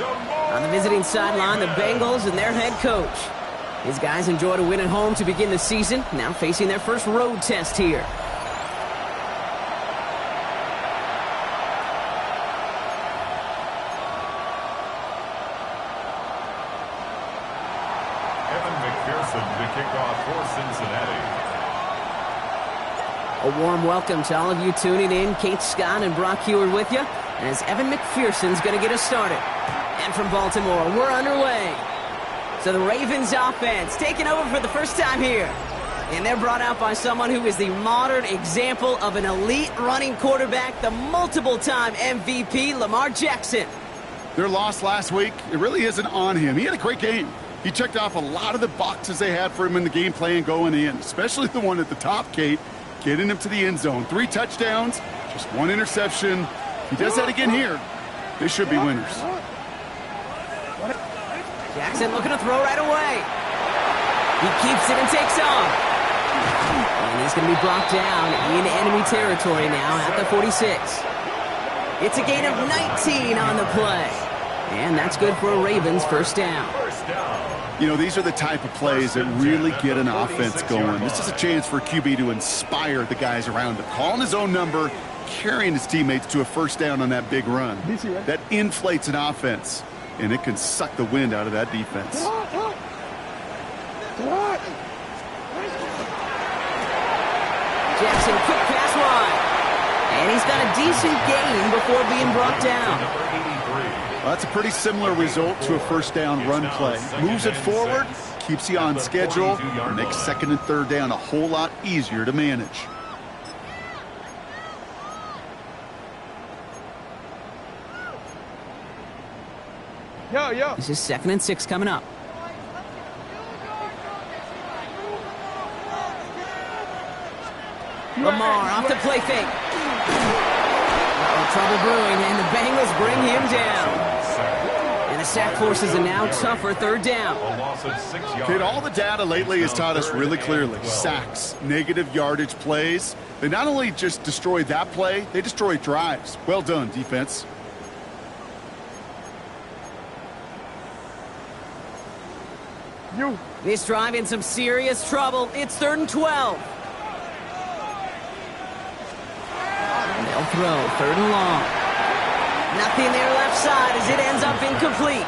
On the visiting sideline, the Bengals and their head coach. His guys enjoyed a win at home to begin the season, now facing their first road test here. To kick off for Cincinnati. A warm welcome to all of you tuning in. Kate Scott and Brock Heward with you as Evan McPherson's going to get us started. And from Baltimore, we're underway. So the Ravens offense taking over for the first time here. And they're brought out by someone who is the modern example of an elite running quarterback, the multiple-time MVP, Lamar Jackson. Their loss last week, it really isn't on him. He had a great game. He checked off a lot of the boxes they had for him in the game plan going in, especially the one at the top, Kate, getting him to the end zone. 3 touchdowns, just 1 interception. He does that again here. They should be winners. Jackson looking to throw right away. He keeps it and takes off. And he's going to be brought down in enemy territory now at the 46. It's a gain of 19 on the play. And that's good for a Ravens first down. You know, these are the type of plays that really get an offense going. This is a chance for QB to inspire the guys around him. Calling his own number, carrying his teammates to a first down on that big run. That inflates an offense, and it can suck the wind out of that defense. Jackson, quick pass wide. And he's got a decent gain before being brought down. Well, that's a pretty similar result to a first down run play. Moves it forward, keeps you on schedule, and makes second and third down a whole lot easier to manage. This is 2nd and 6 coming up. Lamar off the play fake. Trouble brewing, and the Bengals bring him down. And the sack forces a now tougher third down. Kid, all the data lately has taught us really clearly. Sacks, negative yardage plays. They not only just destroy that play, they destroy drives. Well done, defense. This drive in some serious trouble. It's 3rd and 12. They'll throw 3rd and long. Nothing there left side as it ends up incomplete.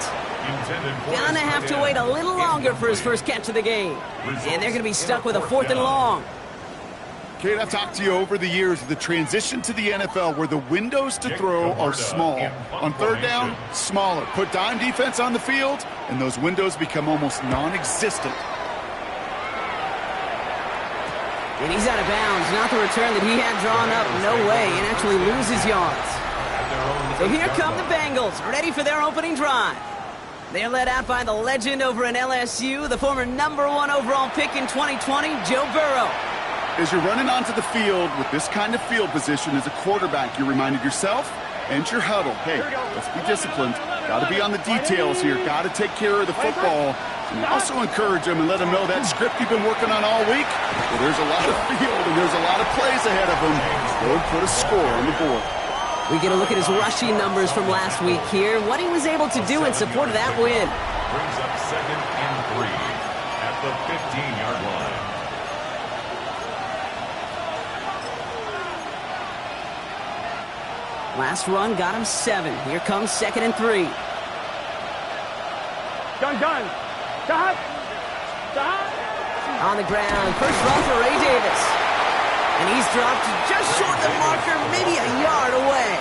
Gonna have to wait a little longer for his first catch of the game. And they're going to be stuck with a 4th and long. Kate, I've talked to you over the years of the transition to the NFL where the windows to throw are small. On 3rd down, smaller. Put dime defense on the field, and those windows become almost non-existent. And he's out of bounds. Not the return that he had drawn up. No way. And actually loses yards. So here come the Bengals, ready for their opening drive. They're led out by the legend over in LSU, the former #1 overall pick in 2020, Joe Burrow. As you're running onto the field with this kind of field position as a quarterback, you're reminded yourself and your huddle, hey, let's be disciplined. Got to be on the details here. Got to take care of the football. And also encourage them and let them know that script you've been working on all week, well, there's a lot of field and there's a lot of plays ahead of them. Go and put a score on the board. We get a look at his rushing numbers from last week here, what he was able to do in support of that win. Brings up 2nd and 3 at the 15-yard line. Last run got him 7. Here comes 2nd and 3. Done. On the ground, first run for Ray Davis. And he's dropped just short of the marker, maybe a yard away.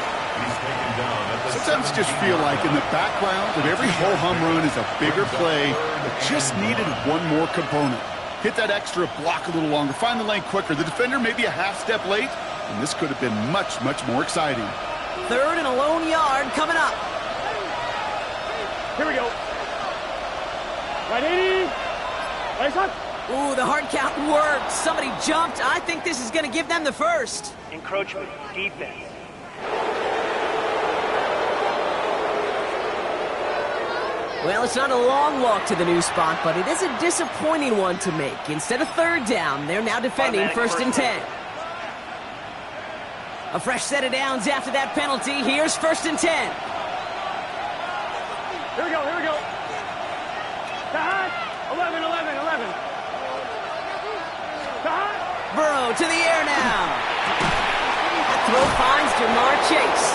Sometimes you just feel like in the background of every ho-hum run is a bigger play that just needed one more component. Hit that extra block a little longer, find the lane quicker. The defender may be a half step late, and this could have been much, much more exciting. 3rd and a lone yard coming up. Here we go. Right 80. Right shot. Ooh, the hard count worked. Somebody jumped. I think this is going to give them the first. Encroachment, defense. Well, it's not a long walk to the new spot, but it is a disappointing one to make. Instead of 3rd down, they're now defending 1st and 10. A fresh set of downs after that penalty. Here's 1st and 10. Here we go, here we go. Tahan. 11, 11, 11. Tahan. Burrow to the air now. That throw finds Jamar Chase.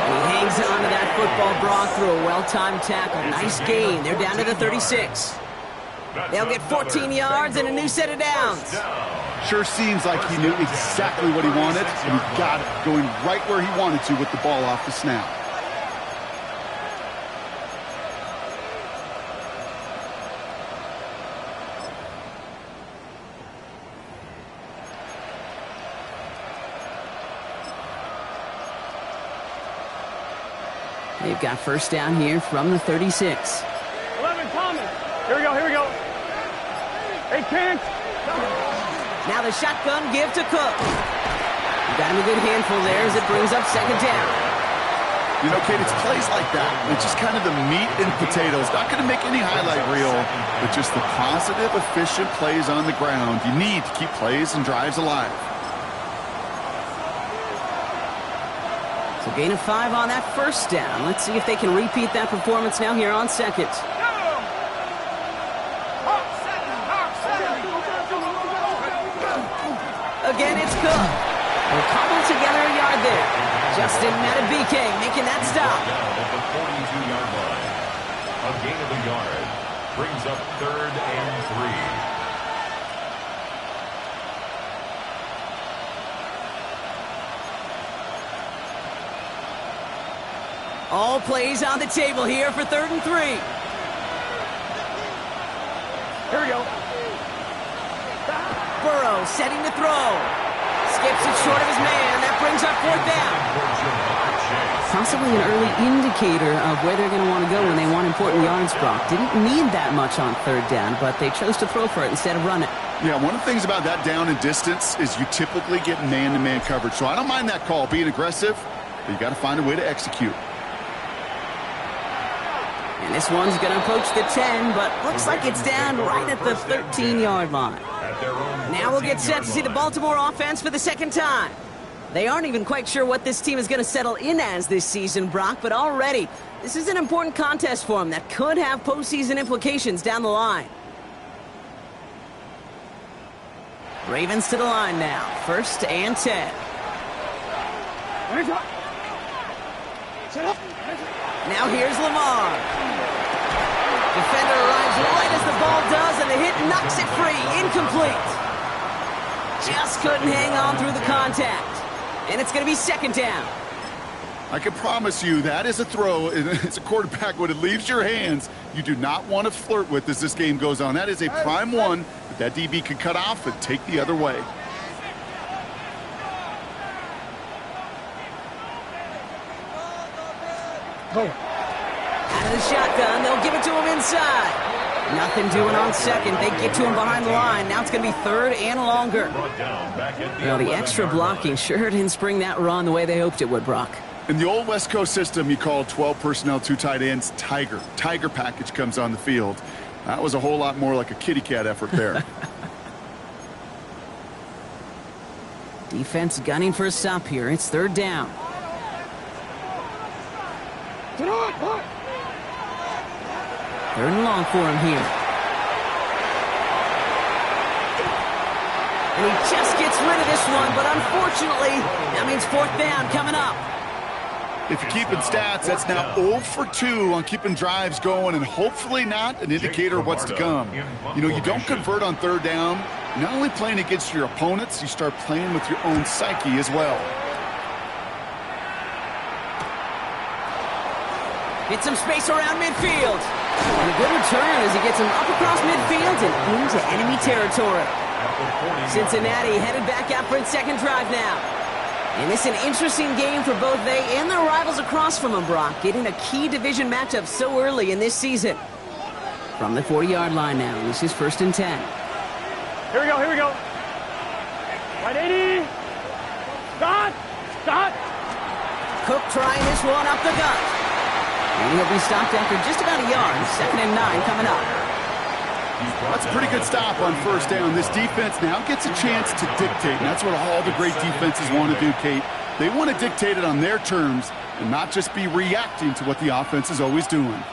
He hangs on to that football, Brock, through a well-timed tackle. Nice gain. They're down to the 36. They'll get 14 yards and a new set of downs. Sure seems like he knew exactly what he wanted, and he got it, going right where he wanted to with the ball off the snap. They've got first down here from the 36. 11, Thomas. Here we go, here we go. Hey, Kent. Now the shotgun give to Cook. You got him a good handful there as it brings up second down. You know, Kate, it's plays like that. It's just kind of the meat and potatoes. Not going to make any highlight reel, but just the positive, efficient plays on the ground. You need to keep plays and drives alive. So gain of 5 on that first down. Let's see if they can repeat that performance now here on second. Again, it's Cook. We'll cobble together a yard there. Justin Matabike making that stop. At the 42-yard line. A gain of a yard brings up 3rd and 3. All plays on the table here for 3rd and 3. Here we go. Burrow setting to throw. Skips it short of his man. That brings up 4th down. Possibly an early indicator of where they're going to want to go when they want important yards, Brock. Didn't need that much on 3rd down, but they chose to throw for it instead of run it. Yeah, one of the things about that down and distance is you typically get man-to-man coverage. So I don't mind that call, being aggressive, but you got to find a way to execute. And this one's going to approach the 10, but looks like it's down right at the 13-yard line. Now we'll get set to see the Baltimore offense for the second time. They aren't even quite sure what this team is going to settle in as this season, Brock, but already this is an important contest for them that could have postseason implications down the line. Ravens to the line now. 1st and 10. Now here's Lamar. Defender arrives right as the ball does, and the hit knocks it free. Incomplete. Just couldn't hang on through the contact. And it's going to be 2nd down. I can promise you that is a throw. It's a quarterback when it leaves your hands. You do not want to flirt with as this game goes on. That is a prime one that DB could cut off and take the other way. Out of the shotgun, they'll give it to him inside. Nothing doing on 2nd. They get to him behind the line. Now it's going to be 3rd and longer. Well, the extra blocking sure didn't spring that run the way they hoped it would, Brock. In the old West Coast system, you called 12 personnel, 2 tight ends, Tiger. Tiger package comes on the field. That was a whole lot more like a kitty cat effort there. Defense gunning for a stop here. It's 3rd down. Third and long for him here. And he just gets rid of this one, but unfortunately, that means 4th down coming up. If you're keeping stats, that's now 0 for 2 on keeping drives going, and hopefully not an indicator of what's to come. You know, you don't convert on 3rd down. You're not only playing against your opponents, you start playing with your own psyche as well. Get some space around midfield. And a good return as he gets him up across midfield and into enemy territory. Cincinnati headed back out for its 2nd drive now. And it's an interesting game for both they and their rivals across from them, Brock, getting a key division matchup so early in this season. From the 40-yard line now, this is 1st and 10. Here we go, here we go. Right 80. Stop. Stop. Cook trying this one up the gut. And he'll be stopped after just about a yard. 2nd and 9 coming up. That's a pretty good stop on 1st down. This defense now gets a chance to dictate, and that's what all the great defenses want to do, Kate. They want to dictate it on their terms and not just be reacting to what the offense is always doing.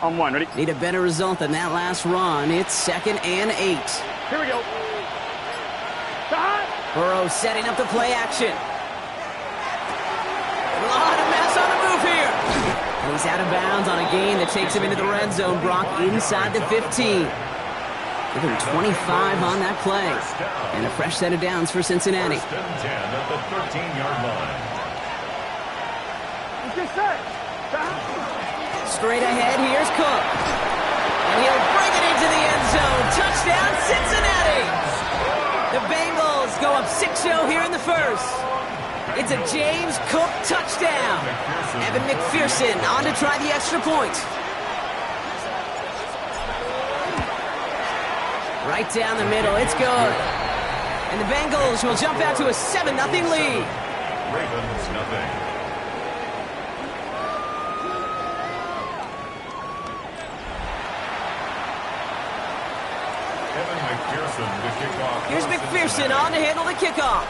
On one, ready? Need a better result than that last run. It's 2nd and 8. Here we go. Stop. Burrow setting up the play action. A lot of mess on the move here. And he's out of bounds on a gain that takes him into the red zone. Brock inside the 15. Give him 25 on that play. And a fresh set of downs for Cincinnati. 1st and 10 at the 13-yard line. Get set. Stop. Straight ahead, here's Cook. And he'll bring it into the end zone. Touchdown, Cincinnati! The Bengals go up 6-0 here in the first. It's a James Cook touchdown. Evan McPherson on to try the extra point. Right down the middle, it's good. And the Bengals will jump out to a 7-0 lead. Ravens nothing. Evan McPherson to kick off. Here's McPherson on to handle the kickoff.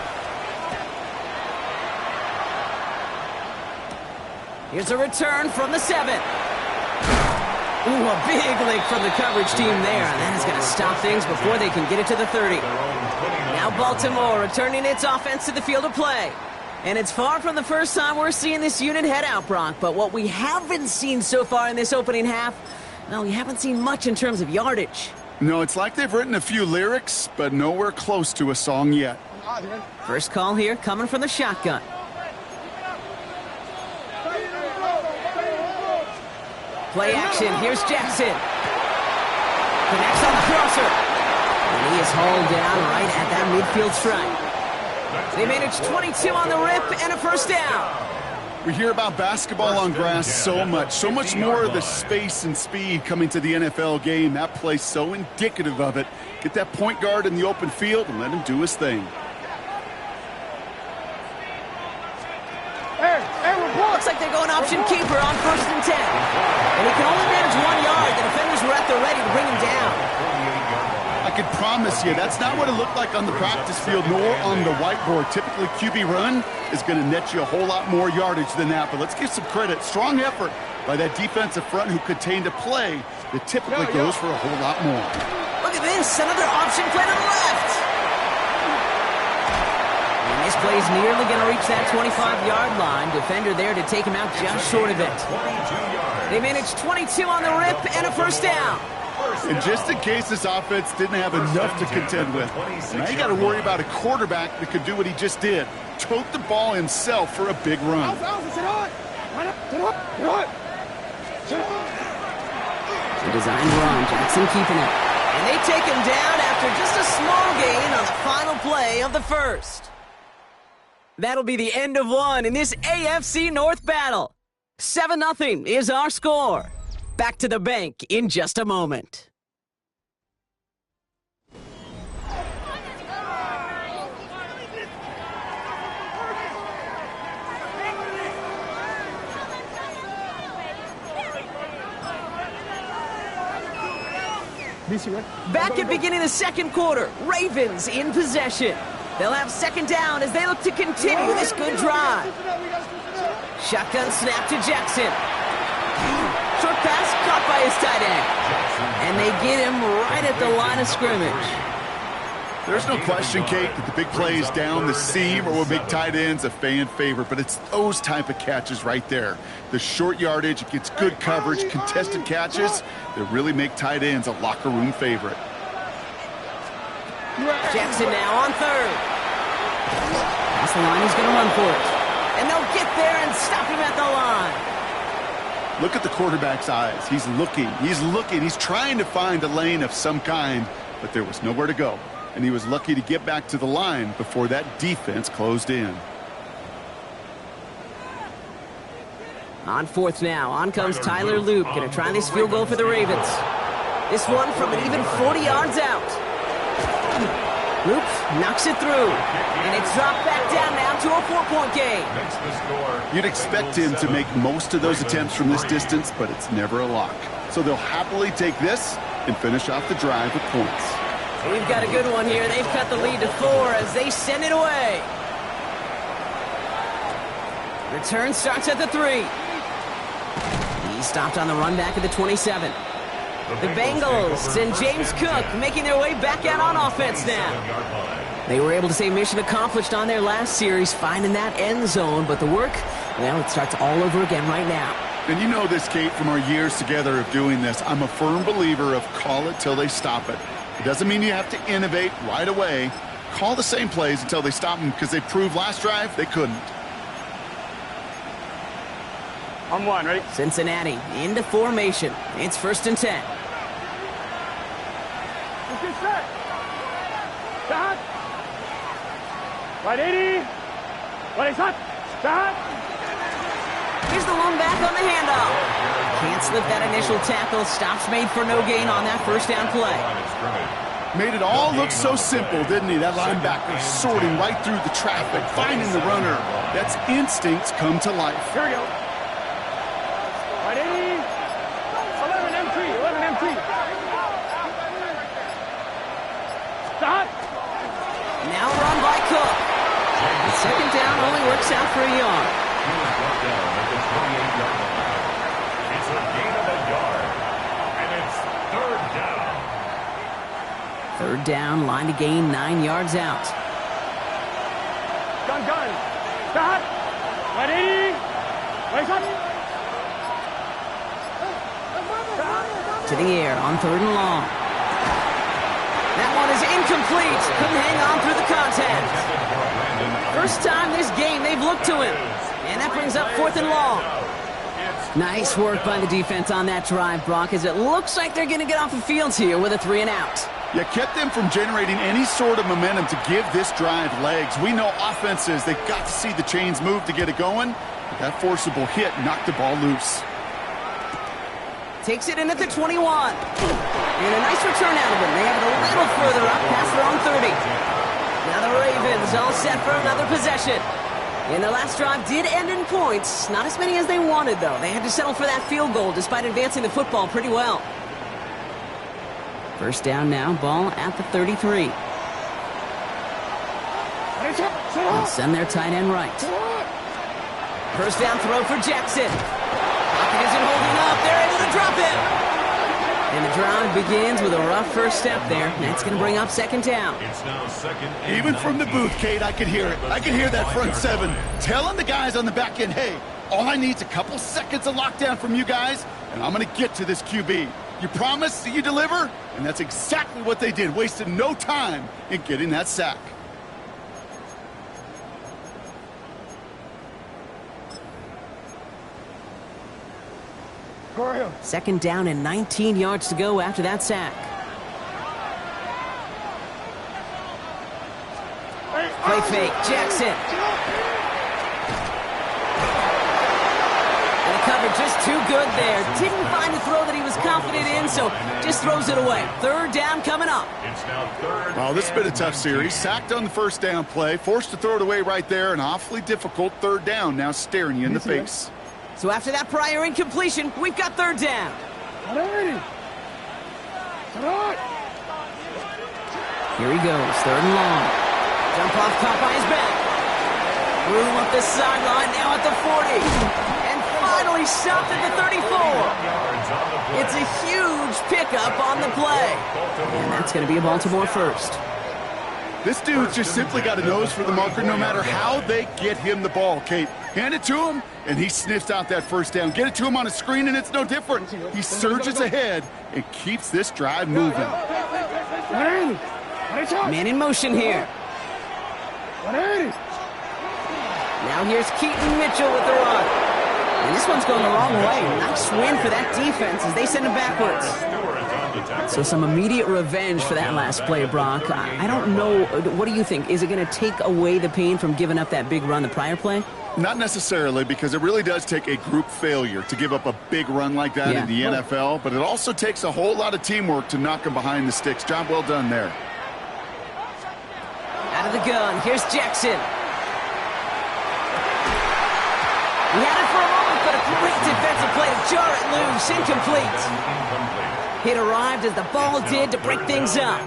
Here's a return from the 7. Ooh, a big lick from the coverage team there. And that is going to stop things before they can get it to the 30. Now Baltimore returning its offense to the field of play. And it's far from the first time we're seeing this unit head out, Brock. But what we haven't seen so far in this opening half, well, we haven't seen much in terms of yardage. No, it's like they've written a few lyrics, but nowhere close to a song yet. First call here coming from the shotgun. Play action, here's Jackson. Connects on the crosser. And he is hauled down right at that midfield stripe. They manage 22 on the rip and a first down. We hear about basketball on grass so much more of the space and speed coming to the NFL game. That play's so indicative of it. Get that point guard in the open field and let him do his thing. Looks like they're going option keeper on 1st and 10. And he can only manage 1 yard. The defenders were at the ready to bring him down. I can promise you that's not what it looked like on the practice field nor on the whiteboard. Typically, QB run is going to net you a whole lot more yardage than that. But let's give some credit. Strong effort by that defensive front who contained a play that typically goes for a whole lot more. Look at this. Another option play to the left. And this play's nearly going to reach that 25-yard line. Defender there to take him out just short of it. They managed 22 on the rip and a first down. And just in case this offense didn't have enough to contend with, now you got to worry about a quarterback that could do what he just did. Tote the ball himself for a big run. The designed run, Jackson keeping it. And they take him down after just a small gain on the final play of the first. That'll be the end of one in this AFC North battle. 7-0 is our score. Back to the bank in just a moment. Back at beginning of the second quarter, Ravens in possession. They'll have 2nd down as they look to continue this good drive. Shotgun snap to Jackson. Short pass caught by his tight end. And they get him right at the line of scrimmage. There's no question, Kate, that the big plays down the seam or with big tight ends a fan favorite, but it's those type of catches right there. The short yardage, it gets good coverage, contested catches that really make tight ends a locker room favorite. Jackson now on 3rd. That's the line, he's going to run for it. And they'll get there and stop him at the line. Look at the quarterback's eyes. He's looking, he's trying to find a lane of some kind, but there was nowhere to go. And he was lucky to get back to the line before that defense closed in. On 4th now, on comes Tyler Loop, going to try this field goal for the Ravens. This one from an even 40 yards out. Loop knocks it through, and it's dropped back down now to a 4-point game. You'd expect him to make most of those attempts from this distance, but it's never a lock. So they'll happily take this and finish off the drive with points. We've got a good one here. They've cut the lead to 4 as they send it away. Return starts at the 3. He's stopped on the run back at the 27. The Bengals and James Cook making their way back out on offense now. They were able to say mission accomplished on their last series, finding that end zone, but the work, well, it starts all over again right now. And you know this, Kate, from our years together of doing this. I'm a firm believer of call it till they stop it. It doesn't mean you have to innovate right away. Call the same plays until they stop them, because they proved last drive they couldn't. On one, ready? Cincinnati into formation. It's 1st and 10. Let's get set. Start. Right 80. Ready, set. Start. Here's the one back on the handoff. Can't slip that initial tackle. Stops made for no gain on that first down play. Made it all look so simple, didn't he? That linebacker sorting right through the traffic, finding the runner. That's instincts come to life. Here we go. Right 80. 11 MT. 11 MT. Start. Now run by Cook. The second down only works out for a yard. He was brought down at the 28-yard line. It's a gain of a yard, and it's 3rd down. 3rd down, line to gain 9 yards out. Gun. Start. Right 80. Right shot. To the air on 3rd and long. That one is incomplete. Couldn't hang on through the contact. First time this game they've looked to him. And that brings up 4th and long. Nice work by the defense on that drive, Brock, as it looks like they're going to get off the field here with a 3 and out. You kept them from generating any sort of momentum to give this drive legs. We know offenses, they've got to see the chains move to get it going. But that forcible hit knocked the ball loose. Takes it in at the 21. And a nice return out of him. They have it a little further up past their own 30. Now the Ravens all set for another possession. And their last drive did end in points. Not as many as they wanted, though. They had to settle for that field goal despite advancing the football pretty well. First down now, ball at the 33. They'll send their tight end right. First down throw for Jackson. Pocket isn't holding up. They're able to drop it. And the drive begins with a rough first step there. That's going to bring up 2nd down. It's now 2nd and Even from the booth, Kate, I could hear it. I could hear that front 7 telling the guys on the back end, hey, all I need is a couple seconds of lockdown from you guys, and I'm going to get to this QB. You promise that you deliver? And that's exactly what they did, wasted no time in getting that sack. Second down and 19 yards to go after that sack. Play fake, Jackson. And the cover just too good there. Didn't find the throw that he was confident in, so just throws it away. 3rd down coming up. It's now 3rd. Well, this has been a tough series. Sacked on the first down play, forced to throw it away right there, an awfully difficult 3rd down now staring you in the face. So after that prior incompletion, we've got 3rd down. Here he goes, 3rd and long. Jump off Popeye's back. Room up the sideline, now at the 40. And finally stopped at the 34. It's a huge pickup on the play. And that's going to be a Baltimore first. This dude's just simply got a nose for the marker no matter how they get him the ball, Kate. Hand it to him, and he sniffs out that first down. Get it to him on a screen, and it's no different. He surges ahead and keeps this drive moving. Man in motion here. Now here's Keaton Mitchell with the run. And this one's going the wrong way. Nice win for that defense as they send him backwards. So some immediate revenge for that last play, Brock. I don't know. What do you think? Is it going to take away the pain from giving up that big run the prior play? Not necessarily, because it really does take a group failure to give up a big run like that in the NFL, but it also takes a whole lot of teamwork to knock them behind the sticks. Job well done there. Out of the gun, here's Jackson. He had it for a moment, but a great defensive play to jar it loose, incomplete. It arrived as the ball did to break things up.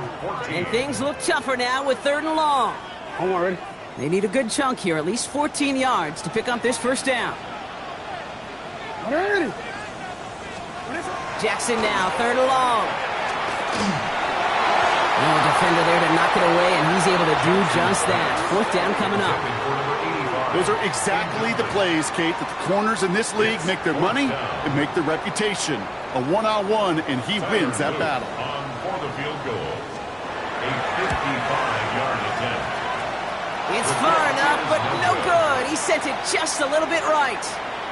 And things look tougher now with 3rd and long. Ready? They need a good chunk here, at least 14 yards to pick up this first down. Jackson now, third and long. Oh, defender there to knock it away, and he's able to do just that. Fourth down coming up. Those are exactly the plays, Kate, that the corners in this league make their money and make their reputation. A one-on-one, and he wins that battle. For the field goal, a 55-yard attempt. It's far enough, but no good. He sent it just a little bit right.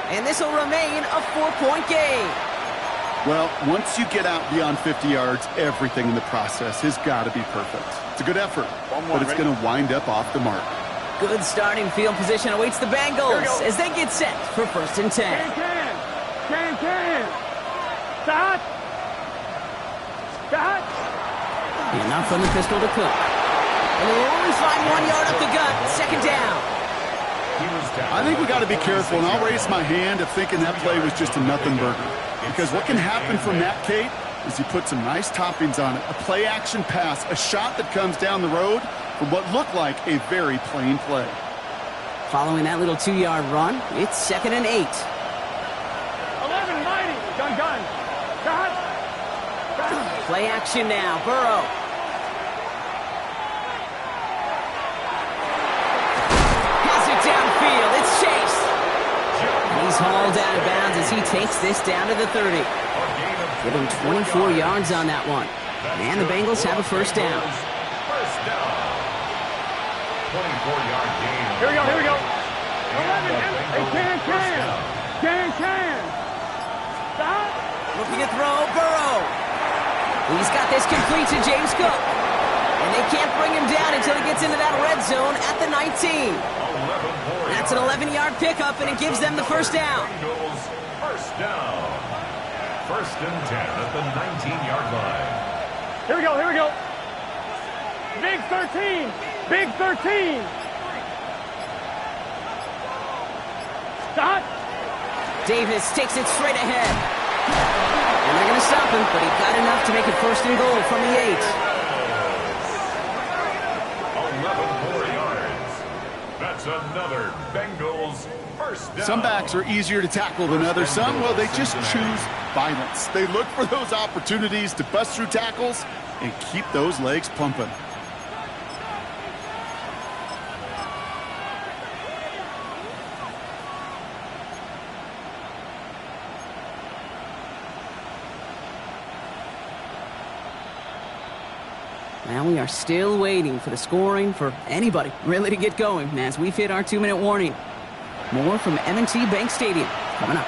And this will remain a 4-point game. Well, once you get out beyond 50 yards, everything in the process has got to be perfect. It's a good effort, but it's going to wind up off the mark. Good starting field position awaits the Bengals as they get set for 1st and 10. Can. Start. Enough from the pistol to Cook. And they'll only find 1 yard up the gut. Second down. I think we got to be careful, and I'll raise my hand of thinking that play was just a nothing burger. Because what can happen from that, Kate, is you put some nice toppings on it. A play-action pass, a shot that comes down the road from what looked like a very plain play. Following that little 2-yard run, it's 2nd and 8. 11, mighty. Gun. Start. Play action now. Burrow. Has it downfield. It's Chase. He's hauled out of bounds as he takes this down to the 30. Give him 24 yards on that one. And the Bengals have a first down. 24-yard gain. Here we go. 11, can. Stop. Looking to throw, Burrow. He's got this complete to James Cook. And they can't bring him down until he gets into that red zone at the 19. That's an 11-yard pickup, and it gives them the first down. First down. 1st and 10 at the 19-yard line. Here we go. Big 13. Stop. Davis takes it straight ahead. And they're going to stop him, but he got enough to make it 1st and goal from the 8. 11 more yards. That's another Bengals first down. Some backs are easier to tackle than others. Some, well, they just choose violence. They look for those opportunities to bust through tackles and keep those legs pumping. Now we are still waiting for the scoring for anybody really to get going as we've hit our 2-minute warning. More from M&T Bank Stadium coming up.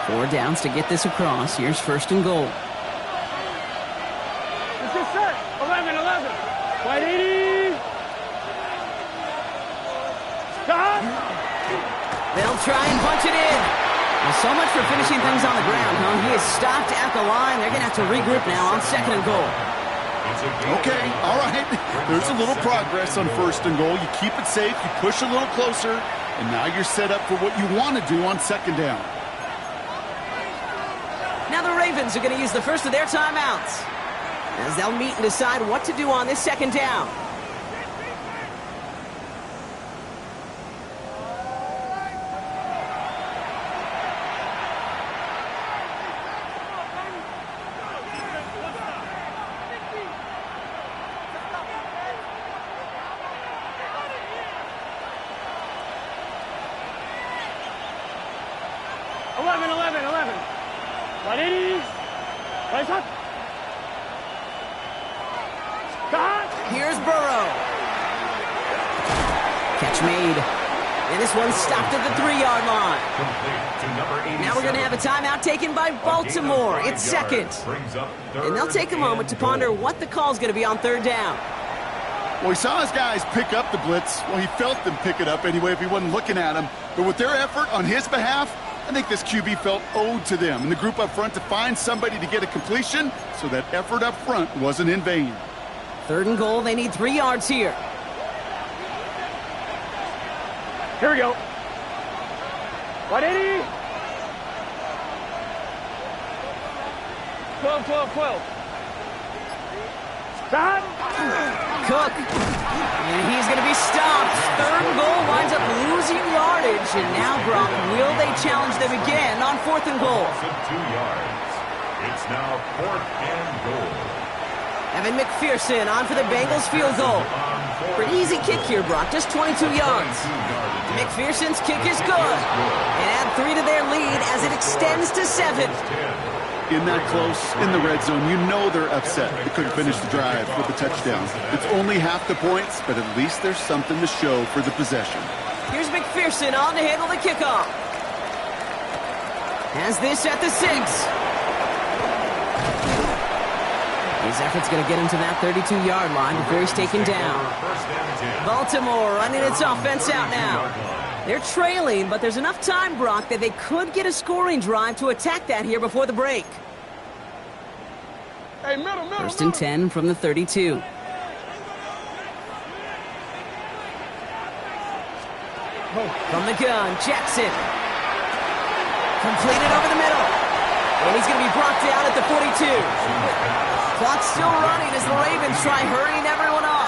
4 downs to get this across. Here's 1st and goal. Let's get set. 11. Wide 80. Stop. They'll try and punch it in. Well, so much for finishing things on the ground, huh? He is stopped at the line. They're going to have to regroup now on 2nd and goal. Okay, all right. There's a little progress on 1st and goal. You keep it safe, you push a little closer, and now you're set up for what you want to do on 2nd down. Now the Ravens are going to use the first of their timeouts as they'll meet and decide what to do on this 2nd down. Wide 80. Right up. Stop. Here's Burrow. Catch made. And this one's stopped at the 3-yard line. Now we're going to have a timeout taken by Baltimore. It's 2nd. And they'll take a moment to ponder what the call's going to be on 3rd down. Well, he saw his guys pick up the blitz. Well, he felt them pick it up anyway if he wasn't looking at him. But with their effort on his behalf, I think this QB felt owed to them and the group up front to find somebody to get a completion, so that effort up front wasn't in vain. 3rd and goal, they need 3 yards here. Here we go. 180. 12. Stop. Cook. And he's going to be stopped. 3rd and goal winds up losing yardage. And now, Brock, will they challenge them again on 4th and goal? 2 yards. It's now 4th and goal. Evan McPherson on for the Bengals field goal. Pretty easy kick here, Brock, just 22 yards. McPherson's kick is good. And add 3 to their lead as it extends to 7. In that close, in the red zone, you know they're upset. They couldn't finish the drive with the touchdown. It's only half the points, but at least there's something to show for the possession. Here's McPherson on to handle the kickoff. Has this at the 6. His effort's going to get him to that 32-yard line before he's taken down. Baltimore running its offense out now. They're trailing, but there's enough time, Brock, that they could get a scoring drive to attack that here before the break. Hey, middle. 1st and 10 from the 32. From the gun, Jackson. Completed over the middle. And he's going to be brought down at the 42. Clock's still running as the Ravens try hurrying everyone up.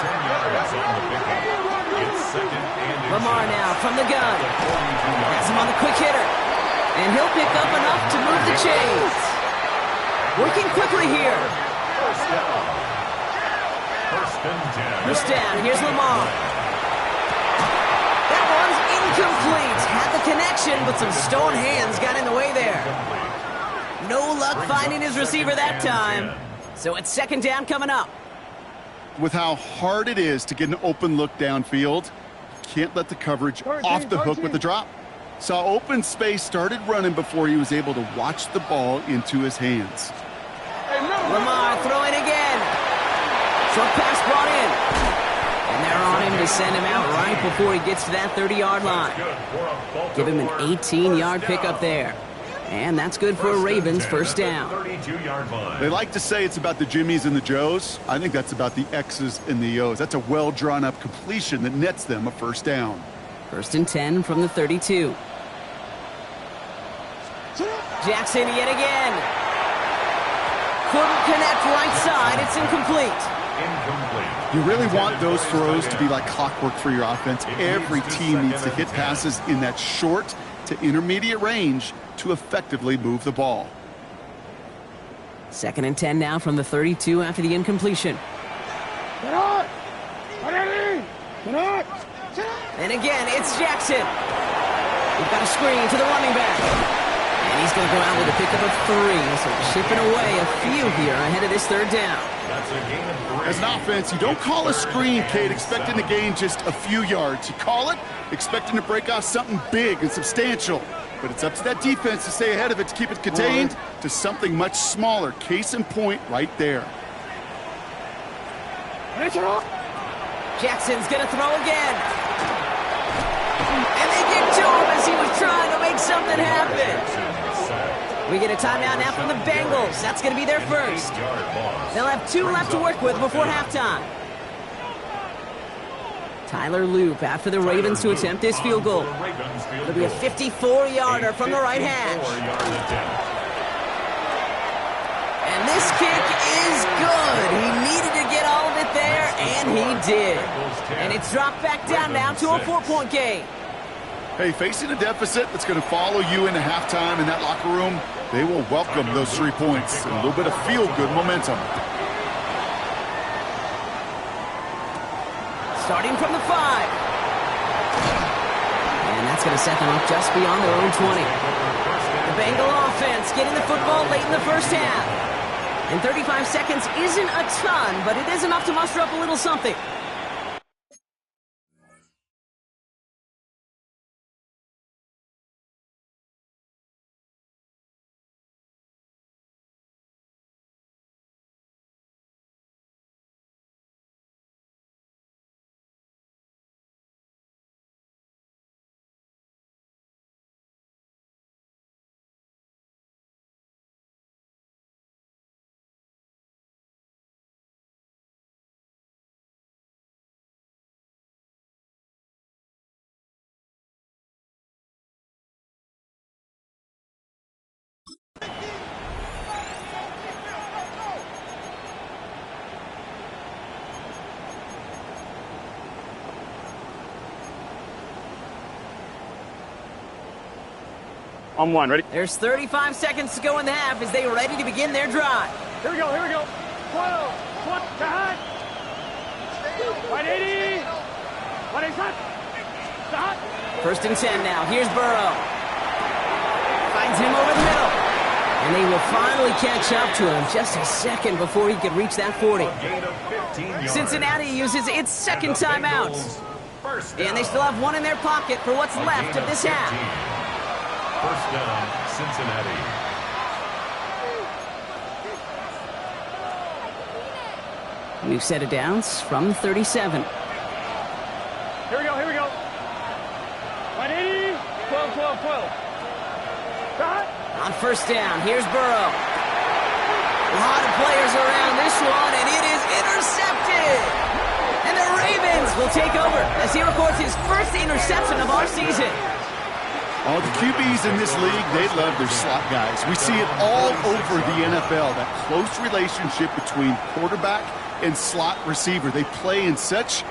Lamar now from the gun. Has him on the quick hitter. And he'll pick up enough to move the chains. Working quickly here. First down. Here's Lamar. That one's incomplete. Had the connection, but some stone hands got in the way there. No luck finding his receiver that time. So it's 2nd down coming up. With how hard it is to get an open look downfield, can't let the coverage off the hook with the drop. Saw open space, started running before he was able to watch the ball into his hands. Lamar throwing again. Short pass brought in. And they're on him to send him out right before he gets to that 30-yard line. Give him an 18-yard pickup there. And that's good for a Ravens 1st down. They like to say it's about the Jimmies and the Joes. I think that's about the X's and the O's. That's a well-drawn-up completion that nets them a 1st down. 1st and 10 from the 32. Jackson yet again. Couldn't connect right side. It's incomplete. You really want those throws to be like clockwork for your offense. Every team needs to hit passes in that short to intermediate range to effectively move the ball. 2nd and 10 now from the 32 after the incompletion. And again, it's Jackson. We've got a screen to the running back. And he's going to go out with a pickup of 3. So chipping away a few here ahead of this 3rd down. As an offense, you don't call a screen, Kate, expecting to gain just a few yards. You call it expecting to break off something big and substantial. But it's up to that defense to stay ahead of it, to keep it contained to something much smaller. Case in point right there. Jackson's going to throw again. And they get to him as he was trying to make something happen. We get a timeout now from the Bengals. That's going to be their 1st. They'll have 2 left to work with before halftime. Tyler Loop after the Ravens to attempt this field goal. It'll be a 54-yarder from the right hash. And this kick is good. He needed to get all of it there, and he did. And it's dropped back down now to a 4-point game. Hey, facing a deficit that's going to follow you into halftime in that locker room, they will welcome those 3 points and a little bit of feel-good momentum. Starting from the 5. And that's going to set them up just beyond their own 20. The Bengal offense getting the football late in the 1st half. And 35 seconds isn't a ton, but it is enough to muster up a little something. On one, ready? There's 35 seconds to go in the half as they are ready to begin their drive. Here we go, here we go. 12, 20, start. 180. 180, start. Start. 1st and 10 now. Here's Burrow. Finds him over the middle. And they will finally catch up to him just a second before he could reach that 40. Cincinnati uses its second timeout. And they still have one in their pocket for what's left of this half. 1st down, Cincinnati. We've set it downs from 37. Here we go, here we go. 180. 12, 12, 12. Start. On 1st down, here's Burrow. A lot of players around this one, and it is intercepted. And the Ravens will take over as he records his first interception of our season. All the QBs in this league, they love their slot guys. We see it all over the NFL, that close relationship between quarterback and slot receiver. They play in such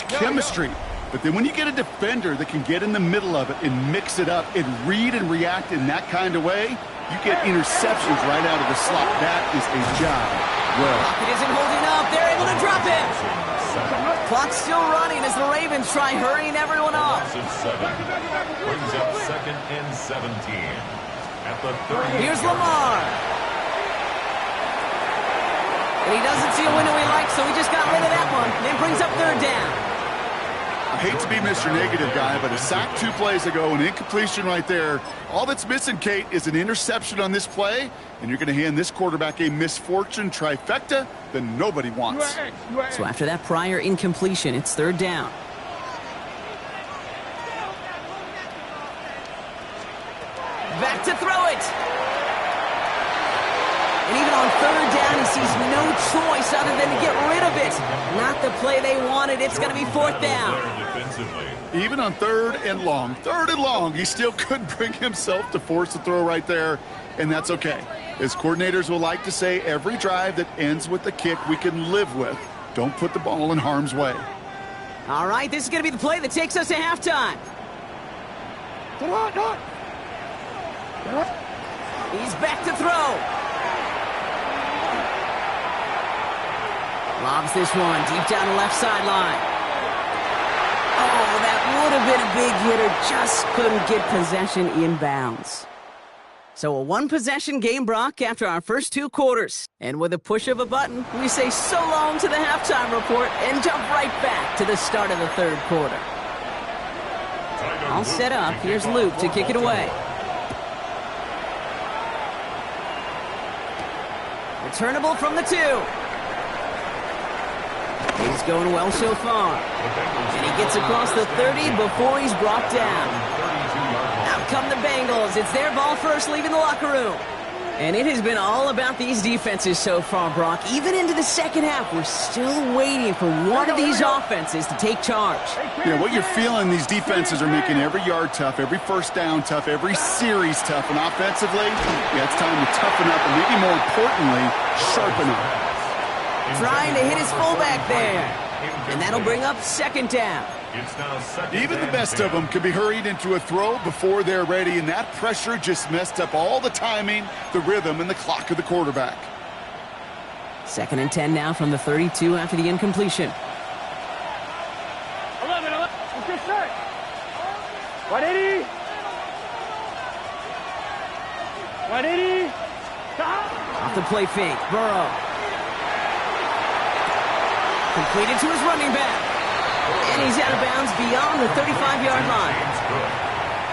chemistry. But then when you get a defender that can get in the middle of it and mix it up and read and react in that kind of way, you get interceptions right out of the slot. That is a job well. It isn't holding up. They're able to drop him. Clock's still running as the Ravens try hurrying everyone off. Brings up 2nd and 17. At the 30. Here's Lamar. And he doesn't see a window he likes, so he just got rid of that one. Then brings up 3rd down. I hate to be Mr. Negative guy, but a sack 2 plays ago, an incompletion right there. All that's missing, Kate, is an interception on this play, and you're going to hand this quarterback a misfortune trifecta that nobody wants. So after that prior incompletion, it's 3rd down. Back to throw it. And even on 3rd down, he sees no choice other than to get rid of it. Not the play they wanted. It's going to be 4th down. Even on 3rd and long, he still couldn't bring himself to force the throw right there, and that's okay. As coordinators will like to say, every drive that ends with a kick we can live with. Don't put the ball in harm's way. All right, this is going to be the play that takes us to halftime. He's back to throw. Lobs this one deep down the left sideline. Oh, that would have been a big hitter. Just couldn't get possession inbounds. So a one-possession game, Brock, after our first 2 quarters. And with a push of a button, we say so long to the halftime report and jump right back to the start of the 3rd quarter. All set up. Here's Luke to kick it away. Returnable from the 2. He's going well so far. And he gets across the 30 before he's brought down. Out come the Bengals. It's their ball first, leaving the locker room. And it has been all about these defenses so far, Brock. Even into the second half, we're still waiting for one of these offenses to take charge. Yeah, what you're feeling, these defenses are making every yard tough, every 1st down tough, every series tough. And offensively, yeah, it's time to toughen up and maybe more importantly, sharpen up. Trying to hit his fullback there. And that'll bring up 2nd down. Even the best of them can be hurried into a throw before they're ready, and that pressure just messed up all the timing, the rhythm, and the clock of the quarterback. 2nd and 10 now from the 32 after the incompletion. 11, let's get set. 180. 180. Stop. Off the play fake, Burrow. Completed to his running back. And he's out of bounds beyond the 35-yard line.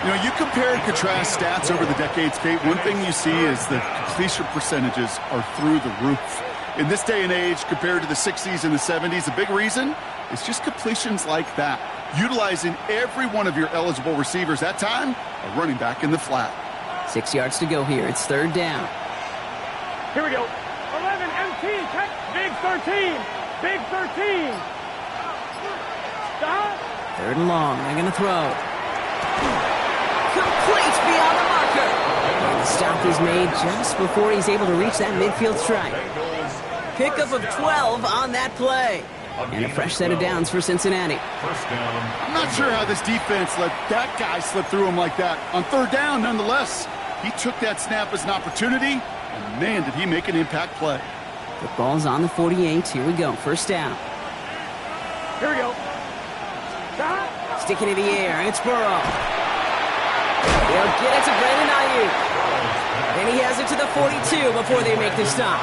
You know, you compare and contrast stats over the decades, Kate. One thing you see is the completion percentages are through the roof. In this day and age, compared to the 60s and the 70s, the big reason is just completions like that. Utilizing every one of your eligible receivers. That time, a running back in the flat. 6 yards to go here. It's 3rd down. Here we go. 11, empty, big 13. Big 13. Stop. 3rd and long. They're going to throw. Complete beyond the marker. And the stop is made just before he's able to reach that midfield strike. Pickup of 12 on that play. And a fresh set of downs for Cincinnati. First down. I'm not sure how this defense let that guy slip through him like that. On third down, nonetheless, he took that snap as an opportunity, and man, did he make an impact play. The ball's on the 48. Here we go. First down. Here we go. Sticking in the air. It's Burrow. They'll get it to Brandon Ayuk. And he has it to the 42 before they make the stop.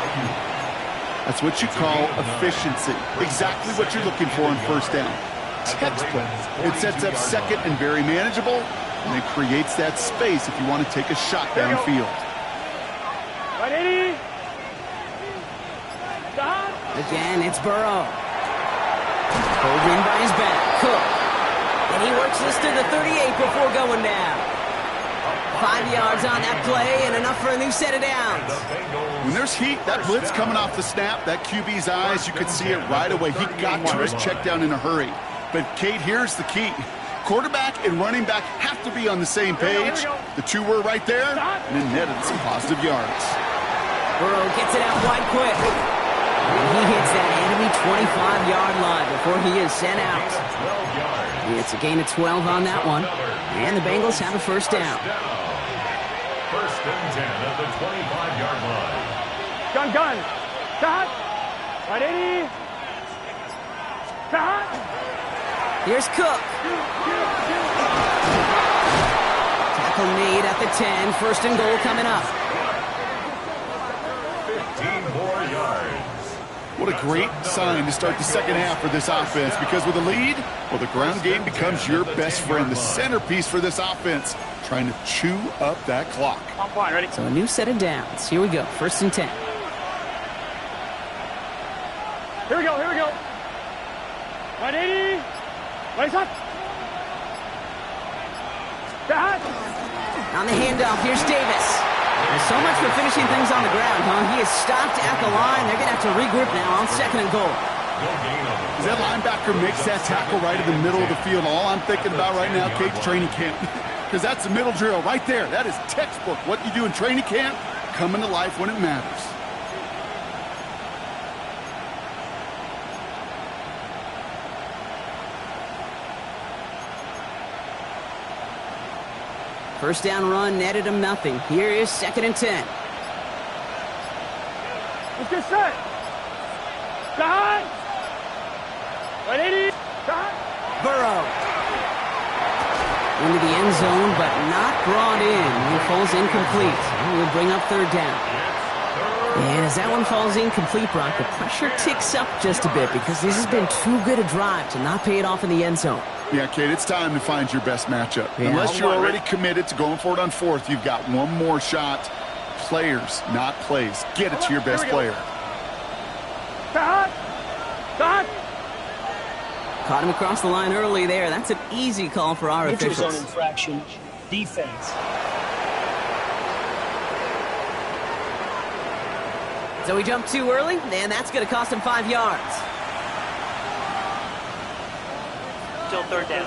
That's what you call efficiency. Exactly what you're looking for on first down. Textbook. It sets up second and very manageable, and it creates that space if you want to take a shot downfield. Right, 80. Stop. Again, it's Burrow. Pulled in by his back. Cook. And he works this to the 38 before going down. 5 yards on that play and enough for a new set of downs. When there's heat, that blitz coming off the snap, that QB's eyes, you could see it right away. He got to his check down in a hurry. But, Kate, here's the key. Quarterback and running back have to be on the same page. The two were right there, and it netted some positive yards. Burrow gets it out wide quick. And he hits that enemy 25-yard line before he is sent out. It's a gain of 12 on that one. And the Bengals have a first down. First and 10 at the 25-yard line. Gun. Stop. Right, 80. Stop. Here's Cook. Tackle made at the 10. First and goal coming up. 15 more yards. What a great sign to start the second half for this offense, because with a lead, well, the ground game becomes your best friend, the centerpiece for this offense, trying to chew up that clock. I'm fine, ready? So a new set of downs. Here we go. First and 10. Here we go. Right, 80. Right, up. Stop. On the handoff, here's Davis. There's so much for finishing things on the ground, huh? He is stopped at the line. They're going to have to regroup now on second and goal. As that linebacker makes that tackle right in the middle of the field, all I'm thinking about right now, Kate's training camp. Because that's the middle drill right there. That is textbook. What you do in training camp, coming to life when it matters. First down run netted him nothing. Here is second and 10. Let's get set. Stop. Right, 80. Stop. Burrow. Into the end zone, but not brought in. He falls incomplete. We'll bring up third down. And as that one falls incomplete, Brock, the pressure ticks up just a bit because this has been too good a drive to not pay it off in the end zone. Yeah, Kate, it's time to find your best matchup. Yeah. Unless you're already committed to going for it on fourth, you've got one more shot. Players, not plays. Get it to your best player. Stop. Caught him across the line early there. That's an easy call for our Neutral zone officials. infraction. Defense. So he jumped too early, and that's going to cost him 5 yards. Still third down.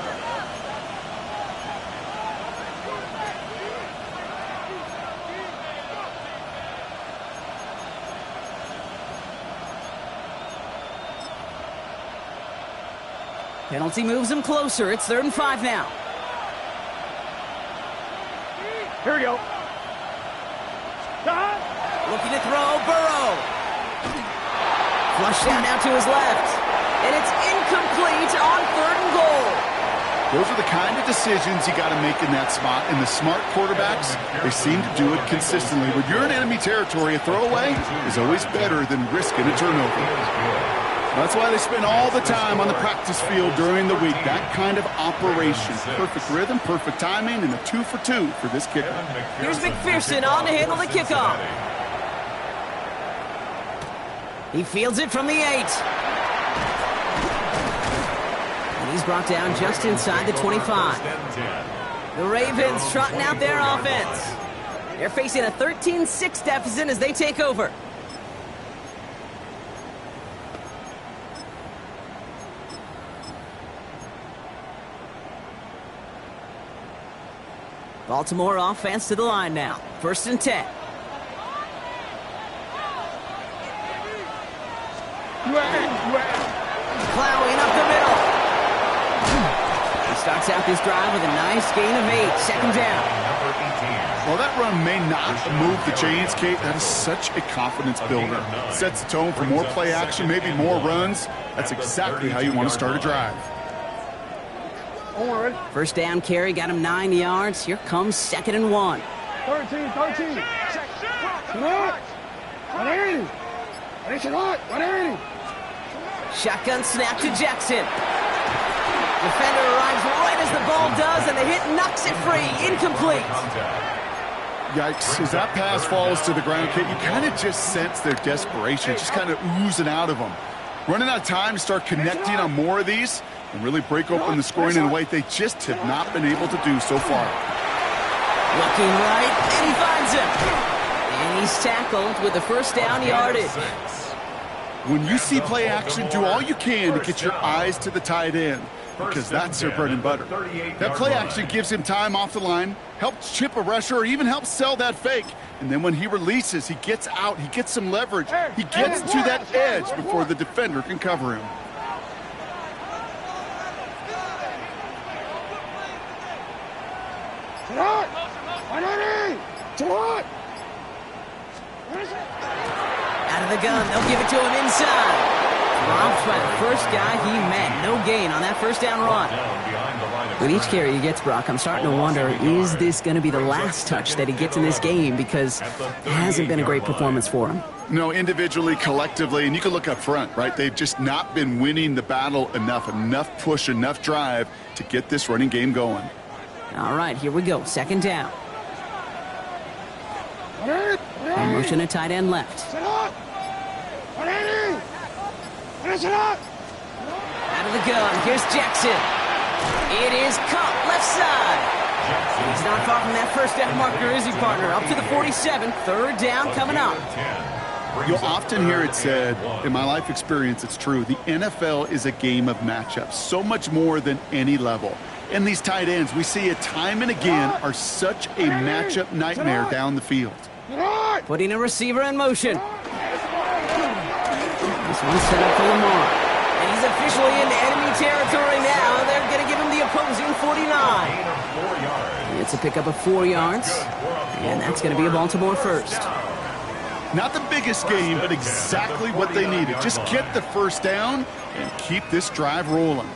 Penalty moves him closer. It's 3rd and 5 now. Here we go. Stop. Looking to throw, Burrow. Flushed down to his left. And it's incomplete on 3rd and goal. Those are the kind of decisions you got to make in that spot. And the smart quarterbacks, they seem to do it consistently. When you're in enemy territory, a throwaway is always better than risking a turnover. That's why they spend all the time on the practice field during the week. That kind of operation. Perfect rhythm, perfect timing, and a 2 for 2 for this kicker. Here's McPherson on to handle the kickoff. He fields it from the 8. And he's brought down just inside the 25. The Ravens trotting out their offense. They're facing a 13-6 deficit as they take over. Baltimore offense to the line now. 1st and 10. Plowing up the middle. He starts out this drive with a nice gain of 8. Second down. Well, that run may not move the chains, Kate. That is such a confidence builder. Sets the tone for more play action, maybe more runs. That's exactly how you want to start a drive. First down carry got him 9 yards. Here comes 2nd and 1. 13. 180. Shotgun snap to Jackson. Defender arrives right as the ball does, and the hit knocks it free. Incomplete. Yikes. As that pass falls to the ground, Kate, you kind of just sense their desperation, just kind of oozing out of them. Running out of time to start connecting on more of these and really break open the scoring in a way they just have not been able to do so far. Looking right, and he finds him. And he's tackled with the first down yardage. When you see play action, do all you can to get your eyes to the tight end, because that's their bread and butter. That play action gives him time off the line, helps chip a rusher, or even helps sell that fake. And then when he releases, he gets out, he gets some leverage. He gets to that edge before the defender can cover him. Out of the gun, they'll give it to him inside. Dropped by the first guy he met. No gain on that first down run. With each carry he gets, Brock, I'm starting to wonder, is this going to be the last touch that he gets in this game? Because it hasn't been a great performance for him. No, individually, collectively, and you can look up front, right? They've just not been winning the battle enough push, enough drive to get this running game going. All right, here we go. Second down. Motion a tight end left. Out of the gun, here's Jackson. It is caught left side. He's not far from that first down marker, is he, partner? Up to the 47. Third down coming up. You'll often hear it said, in my life experience, it's true, the NFL is a game of matchups, so much more than any level. And these tight ends, we see it time and again, are such a matchup nightmare down the field. Putting a receiver in motion. This one's set up for Lamar. And he's officially in enemy territory now. They're going to give him the opposing 49. It's a pickup of 4 yards. And that's going to be a Baltimore first. Not the biggest game, but exactly what they needed. Just get the first down and keep this drive rolling.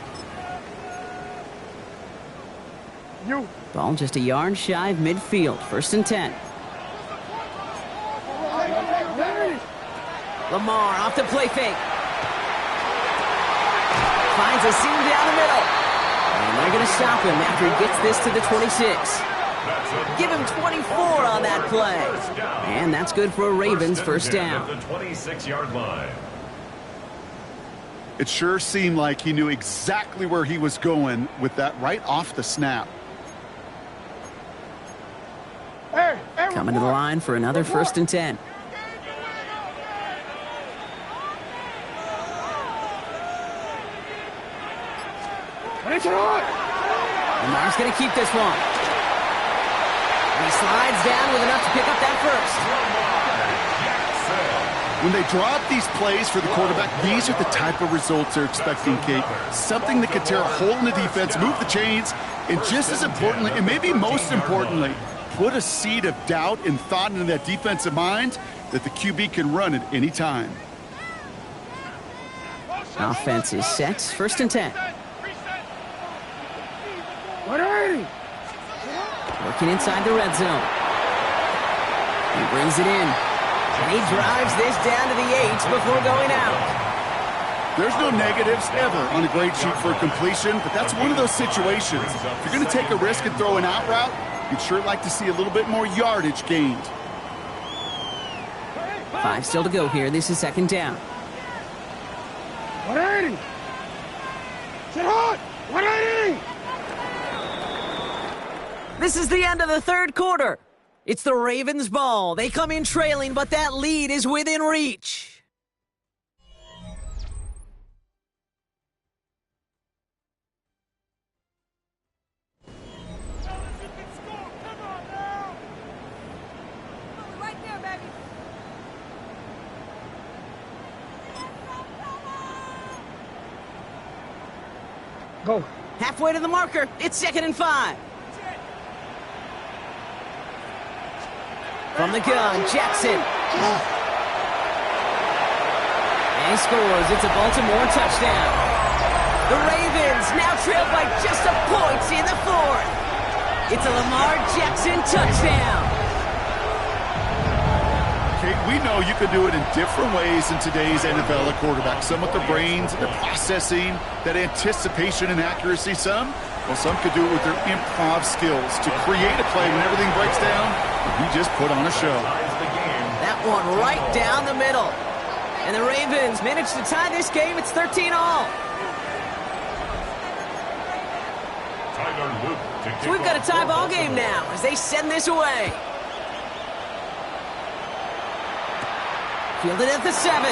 Ball just a yard shy of midfield. 1st and 10. Lamar off the play fake. Finds a seam down the middle. And they're going to stop him after he gets this to the 26. Give him 24 on that play. And that's good for a Ravens first down. The 26-yard line. It sure seemed like he knew exactly where he was going with that right off the snap. Coming to the line for another 1st and 10. Lamar's going to keep this one. And he slides down with enough to pick up that first. When they draw up these plays for the quarterback, these are the type of results they're expecting, Kate. Something that could tear a hole in the defense, move the chains, and just as importantly, and maybe most importantly, put a seed of doubt and thought into that defensive mind that the QB can run at any time. Offense is set. 1st and 10. Working inside the red zone. He brings it in. And he drives this down to the 8 before going out. There's no negatives ever on a grade sheet for a completion, but that's one of those situations. If you're going to take a risk and throw an out route, you'd sure like to see a little bit more yardage gained. 5 still to go here. This is 2nd down. 180. Sit hot. 180. This is the end of the 3rd quarter. It's the Ravens' ball. They come in trailing, but that lead is within reach. Go. Halfway to the marker. It's 2nd and 5. From the gun, Jackson. And he scores. It's a Baltimore touchdown. The Ravens now trail by just a point in the 4th. It's a Lamar Jackson touchdown. Kate, we know you can do it in different ways in today's NFL at quarterback. Some with their brains, their processing, that anticipation and accuracy. Some could do it with their improv skills to create a play when everything breaks down. He just put on a show. That one right down the middle. And the Ravens managed to tie this game. It's 13-all. So we've got a tie ball game now as they send this away. Fielded at the 7.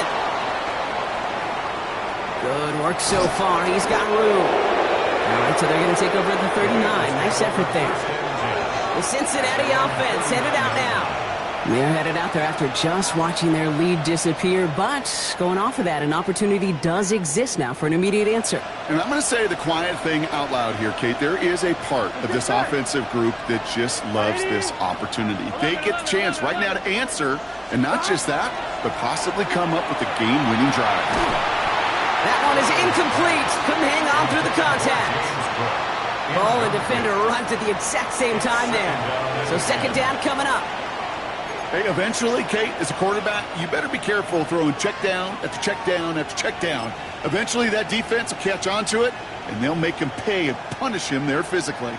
Good work so far. He's got room. All right, so they're going to take over at the 39. Nice effort there. The Cincinnati offense headed out now. They're headed out there after just watching their lead disappear, but going off of that, an opportunity does exist now for an immediate answer. And I'm going to say the quiet thing out loud here, Kate. There is a part of this offensive group that just loves this opportunity. They get the chance right now to answer, and not just that, but possibly come up with a game-winning drive. That one is incomplete. Couldn't hang on through the contact. Ball and defender arrived at the exact same time there. So 2nd down coming up. Hey, eventually, Kate, as a quarterback, you better be careful throwing check down after check down after check down. Eventually, that defense will catch on to it, and they'll make him pay and punish him there physically.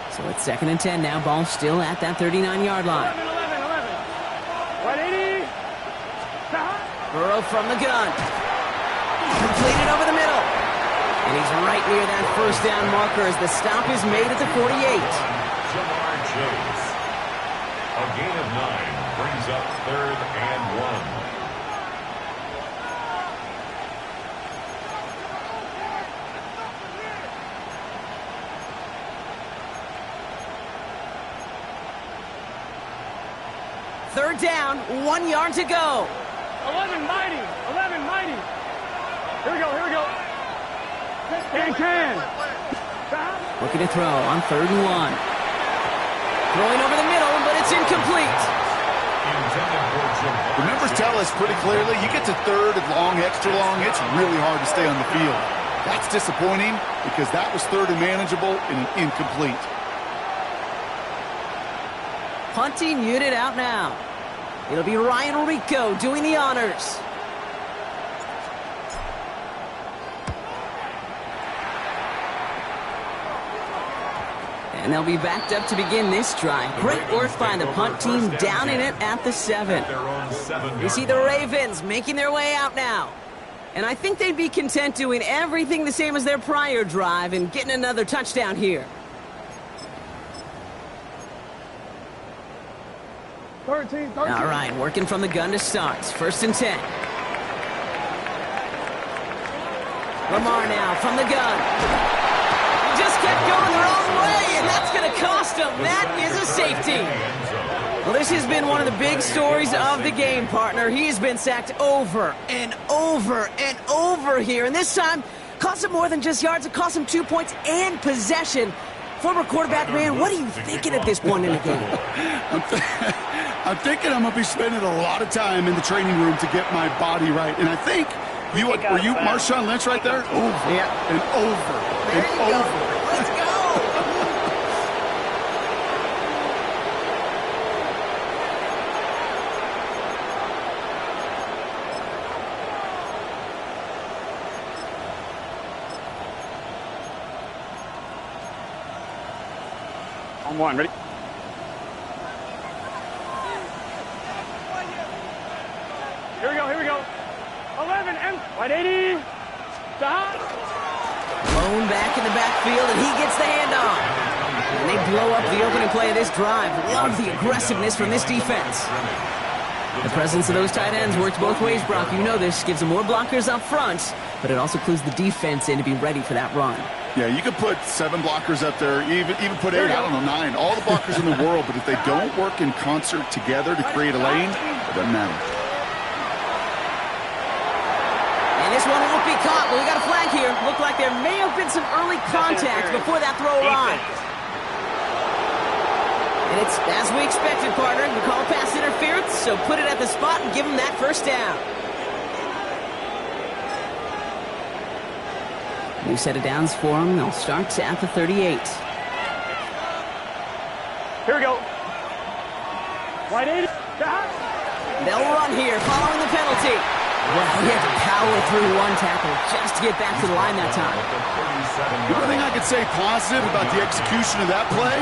So it's 2nd and 10 now. Ball still at that 39-yard line. 180. Burrow from the gun. Completed over the middle. And he's right near that 1st down marker as the stop is made at the 48. Jamar Chase. A gain of 9 brings up 3rd and 1. Third down, 1 yard to go. 11 mighty. 11 mighty. Here we go. Here we go. Can. Looking to throw on 3rd and 1. Throwing over the middle, but it's incomplete. The numbers tell us pretty clearly, you get to 3rd and long, extra long, it's really hard to stay on the field. That's disappointing because that was 3rd and manageable and an incomplete. Punting unit out now. It'll be Ryan Rico doing the honors. And they'll be backed up to begin this drive. Great work by the punt team down in it at the 7. You see the Ravens making their way out now. And I think they'd be content doing everything the same as their prior drive and getting another touchdown here. 13. All right, working from the gun to start. 1st and 10. Lamar now from the gun. Just kept going the wrong way, and that's going to cost him. That is a safety. Well, this has been one of the big stories of the game, partner. He's been sacked over and over and over here, and this time cost him more than just yards. It cost him 2 points and possession. Former quarterback, man, what are you thinking at this point in the game? I'm thinking I'm going to be spending a lot of time in the training room to get my body right. And I think, were you Marshawn Lynch right there? Over and over and over. Let's go. On 1, ready? Here we go, here we go. 11, and 180. Stop. Lone back in the backfield, and he gets the handoff. And they blow up the opening play of this drive. Love the aggressiveness from this defense. The presence of those tight ends works both ways, Brock. You know this. Gives them more blockers up front, but it also clues the defense in to be ready for that run. Yeah, you could put 7 blockers up there, even put 8, I don't know, 9. All the blockers in the world, but if they don't work in concert together to create a lane, it doesn't matter. And this one won't be caught, but we got a flag here. Looked like there may have been some early contact before that throw arrived. And it's as we expected, partner. We call pass interference, so put it at the spot and give them that first down. New set of downs for them. They'll start at the 38. Here we go. Wide 80. They'll run here following the penalty. Well, he had to power through one tackle just to get back to the line that time. The only thing I could say positive about the execution of that play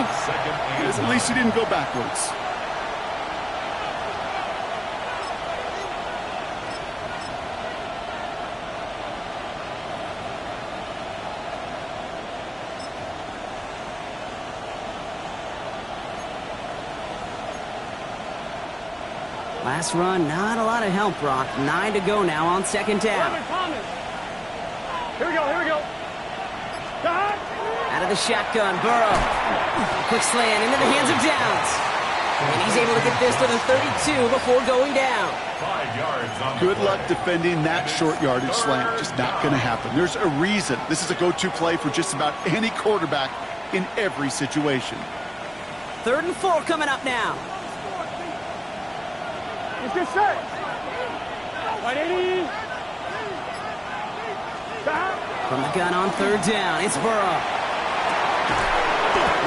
is at least he didn't go backwards. Last run, not a lot of help, Brock. 9 to go now on second down. Here we go, here we go. Out of the shotgun, Burrow. Quick slant into the hands of Downs. And he's able to get this to the 32 before going down. 5 yards on Good luck defending that short yardage slant. Just not going to happen. There's a reason. This is a go-to play for just about any quarterback in every situation. 3rd and 4 coming up now. It's good set. 180. From the gun on 3rd down, it's Burrow.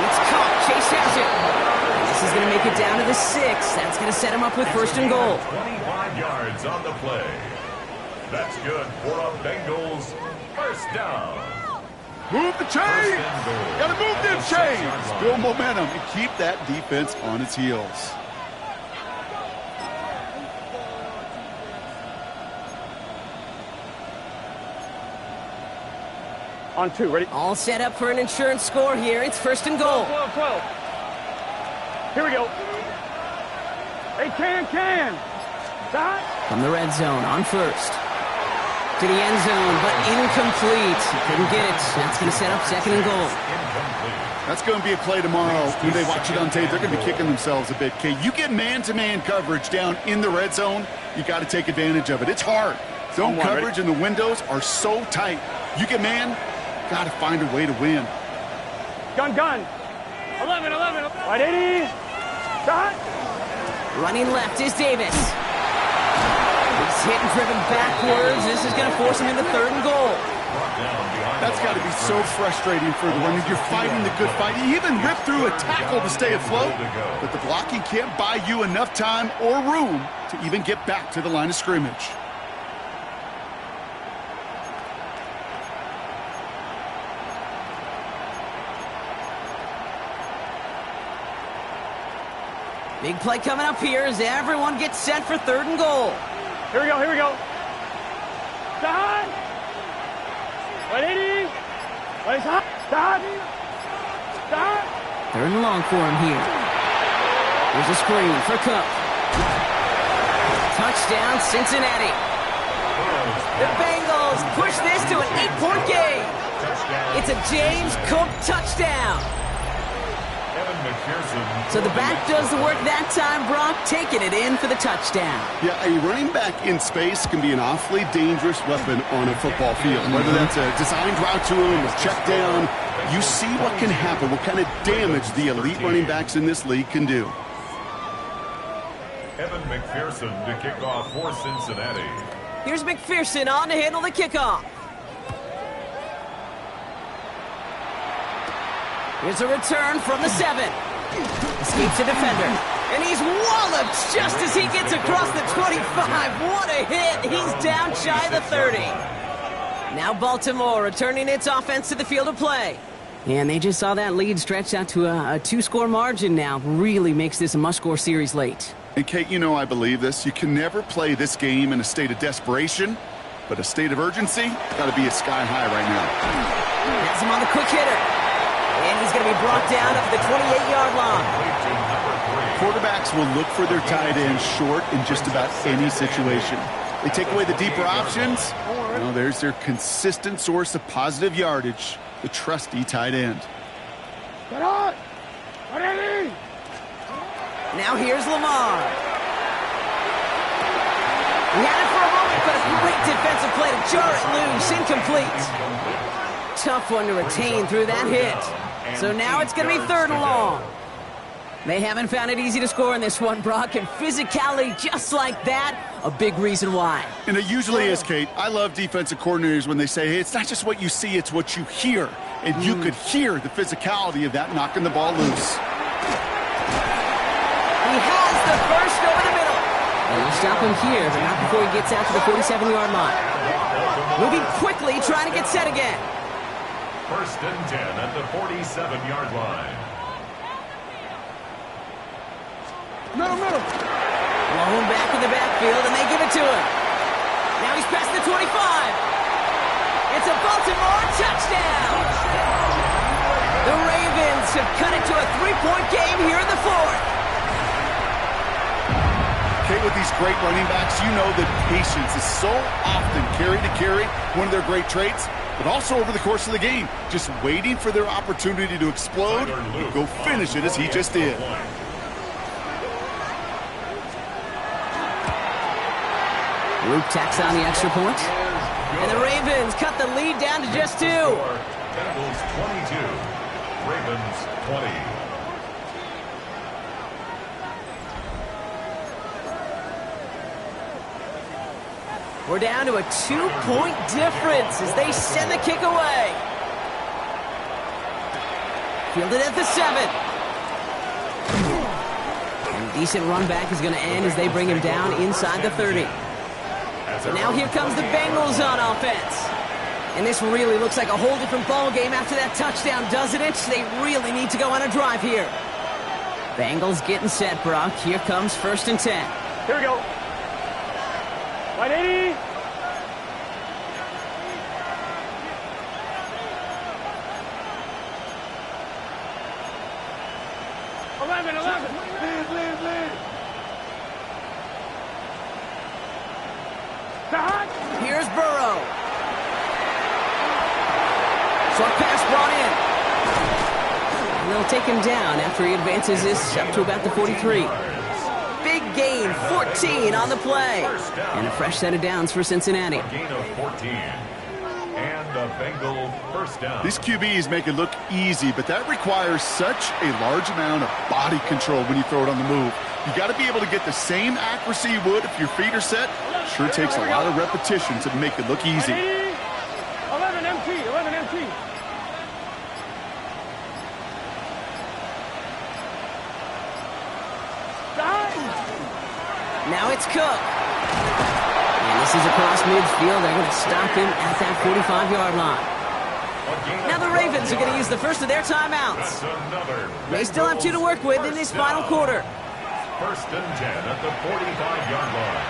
It's caught. Chase has it. This is going to make it down to the 6. That's going to set him up with 1st and goal. 25 yards on the play. That's good for a Bengals 1st down. Move the chains! Got to move them chains! Build momentum and keep that defense on its heels. On 2, ready? All set up for an insurance score here. It's 1st and goal. 12. Here we go. Hey, can. Stop. From the red zone on 1st. To the end zone, but incomplete. He couldn't get it. That's going to set up 2nd and goal. That's going to be a play tomorrow. When they watch it on tape, they're going to be kicking themselves a bit. Okay, you get man-to-man coverage down in the red zone, you got to take advantage of it. It's hard. Zone coverage and the windows are so tight. You get man, got to find a way to win. Gun. 11. 180. Shot. Running left is Davis. He's hit and driven backwards. This is going to force him into 3rd and goal. That's got to be so frustrating for the runner. You're fighting the good fight. You even rip through a tackle to stay afloat, but the blocking can't buy you enough time or room to even get back to the line of scrimmage. Big play coming up here as everyone gets set for 3rd and goal. Here we go. Stop. 180. Stop. 3rd and long for him here. Here's a screen for Cook. Touchdown, Cincinnati. The Bengals push this to an 8-point game. It's a James Cook touchdown. So the back does the work that time, Brock, taking it in for the touchdown. Yeah, a running back in space can be an awfully dangerous weapon on a football field. Whether that's a designed route to him, a check down, you see what can happen, what kind of damage the elite running backs in this league can do. Evan McPherson to kick off for Cincinnati. Here's McPherson on to handle the kickoff. Here's a return from the 7. Escapes a defender. And he's walloped just as he gets across the 25. What a hit. He's down shy of the 30. Now Baltimore returning its offense to the field of play. And they just saw that lead stretch out to a 2-score margin now. Really makes this a must-score series late. And Kate, you know I believe this. You can never play this game in a state of desperation, but a state of urgency got to be a sky high right now. Has him on the quick hitter. And he's going to be brought down up the 28-yard line. Quarterbacks will look for their tight end short in just about any situation. They take away the deeper options. Well, there's their consistent source of positive yardage, the trusty tight end. Now here's Lamar. He had it for a moment, but a great defensive play to jar it loose. Incomplete. tough one to retain through that hit. So now it's going to be 3rd and long. They haven't found it easy to score in this one, Brock, and physicality just like that, a big reason why. And it usually is, Kate. I love defensive coordinators when they say, hey, it's not just what you see, it's what you hear. And you could hear the physicality of that knocking the ball loose. He has the first over the middle. And he'll stop him here, but not before he gets out to the 47-yard line. Moving quickly, trying to get set again. 1st and 10 at the 47-yard line. Middle. Blown back in the backfield, and they give it to him. Now he's past the 25. It's a Baltimore touchdown. The Ravens have cut it to a 3-point game here in the 4th. Kate, with these great running backs, you know that patience is so often carry to carry, one of their great traits, but also over the course of the game, just waiting for their opportunity to explode, go finish it as he just did. Luke tacks on the extra point. And the Ravens cut the lead down to just 2. Bengals 22, Ravens 20. We're down to a 2-point difference as they send the kick away. Fielded at the 7. And a decent run back is going to end as they bring him down inside the 30. So now here comes the Bengals on offense. And this really looks like a whole different ball game after that touchdown, doesn't it? They really need to go on a drive here. Bengals getting set, Brock. Here comes 1st and 10. Here we go. 180. Here's Burrow. Short pass brought in. And they'll take him down after he advances this up to about the 43. Big gain, 14 on the play. And a fresh set of downs for Cincinnati. A gain of 14. And a Bengal 1st down. These QBs make it look easy, but that requires such a large amount of body control when you throw it on the move. You got to be able to get the same accuracy you would if your feet are set. Sure takes a lot of repetition to make it look easy. 11 MT. Now it's Cook. And this is across midfield. They're going to stop him at that 45-yard line. Now the Ravens are going to use the first of their timeouts. They still have 2 to work with in this final quarter. 1st and 10 at the 45-yard line.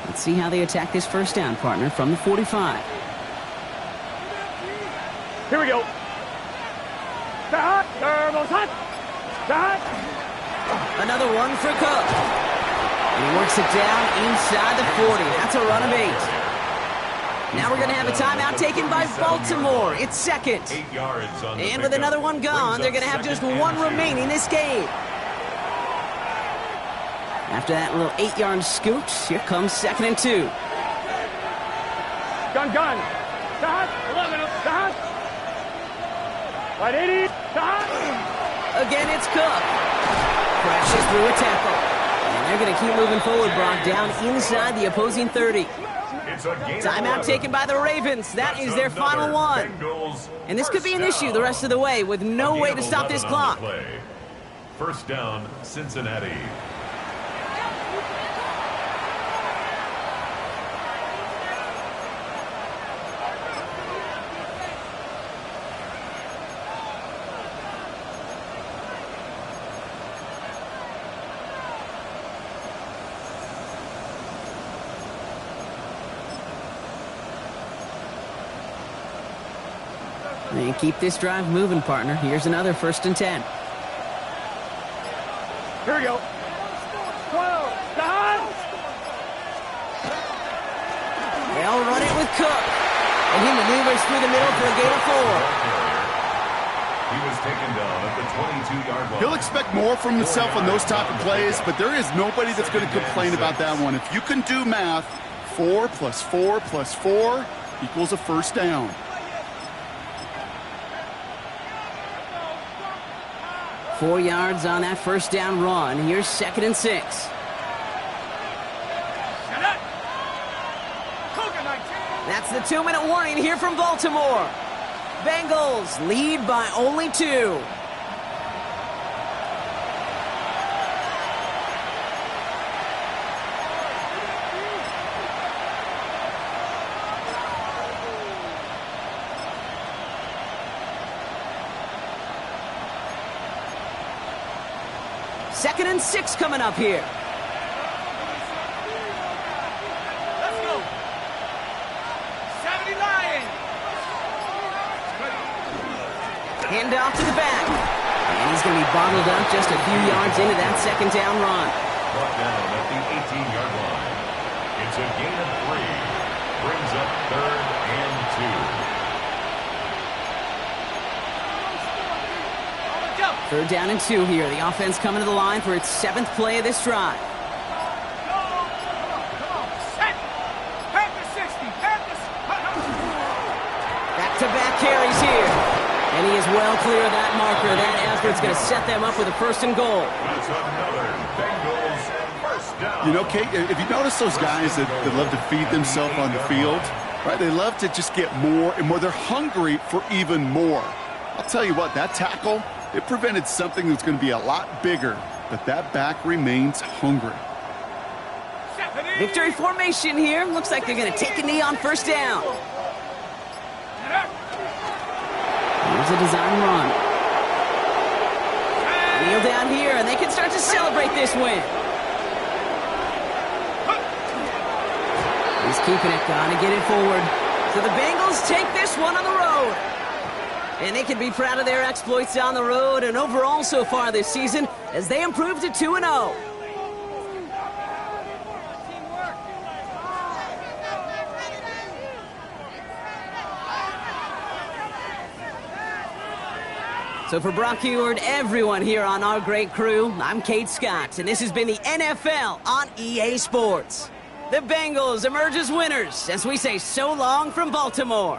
Let's see how they attack this 1st down, partner, from the 45. Here we go. Another one for Cook. And he works it down inside the 40. That's a run of 8. Now we're going to have a timeout taken by Baltimore. It's 2nd. 8 yards on the And with another one gone, they're going to have just 1 remaining this game. After that little 8-yard scoot, here comes 2nd and 2. Gun. 180. Again, it's Cook. Crashes through a tackle. And they're going to keep moving forward, Brock, down inside the opposing 30. Timeout taken by the Ravens. That is their final one. And this could be an issue the rest of the way with no way to stop this clock. 1st down, Cincinnati. And keep this drive moving, partner. Here's another 1st and 10. Here we go. 12. They'll run it with Cook. And he maneuvers through the middle for a gain of 4. He was taken down at the 22-yard line. He'll expect more from himself on those type of plays, but there is nobody that's going to complain about that one. If you can do math, 4 plus 4 plus 4 equals a first down. Four yards on that first down run. Here's 2nd and 6. That's the 2-minute warning here from Baltimore. Bengals lead by only 2. Second and 6 coming up here. Let's go. 70 Lions. Hand off to the back. And he's going to be bottled up just a few yards into that second down run. Brought down at the 18-yard line. It's a gain of 3. Brings up 3rd and 2. 3rd down and 2 here. The offense coming to the line for its 7th play of this drive. Back-to-back carries here. And he is well clear of that marker. That effort's going to set them up with a 1st and goal. That's another Bengals first down. You know, Kate, if you notice those guys that love to feed themselves on the field, right? They love to just get more and more. They're hungry for even more. I'll tell you what, that tackle, it prevented something that's going to be a lot bigger, but that back remains hungry. Victory formation here. Looks like they're going to take a knee on 1st down. Here's a design run. Kneel down here, and they can start to celebrate this win. He's keeping it, gonna get it forward. So the Bengals take this one on the road. And they can be proud of their exploits on the road and overall so far this season as they improve to 2-0. So for Brock Heward, everyone here on our great crew, I'm Kate Scott, and this has been the NFL on EA Sports. The Bengals emerge as winners as we say so long from Baltimore.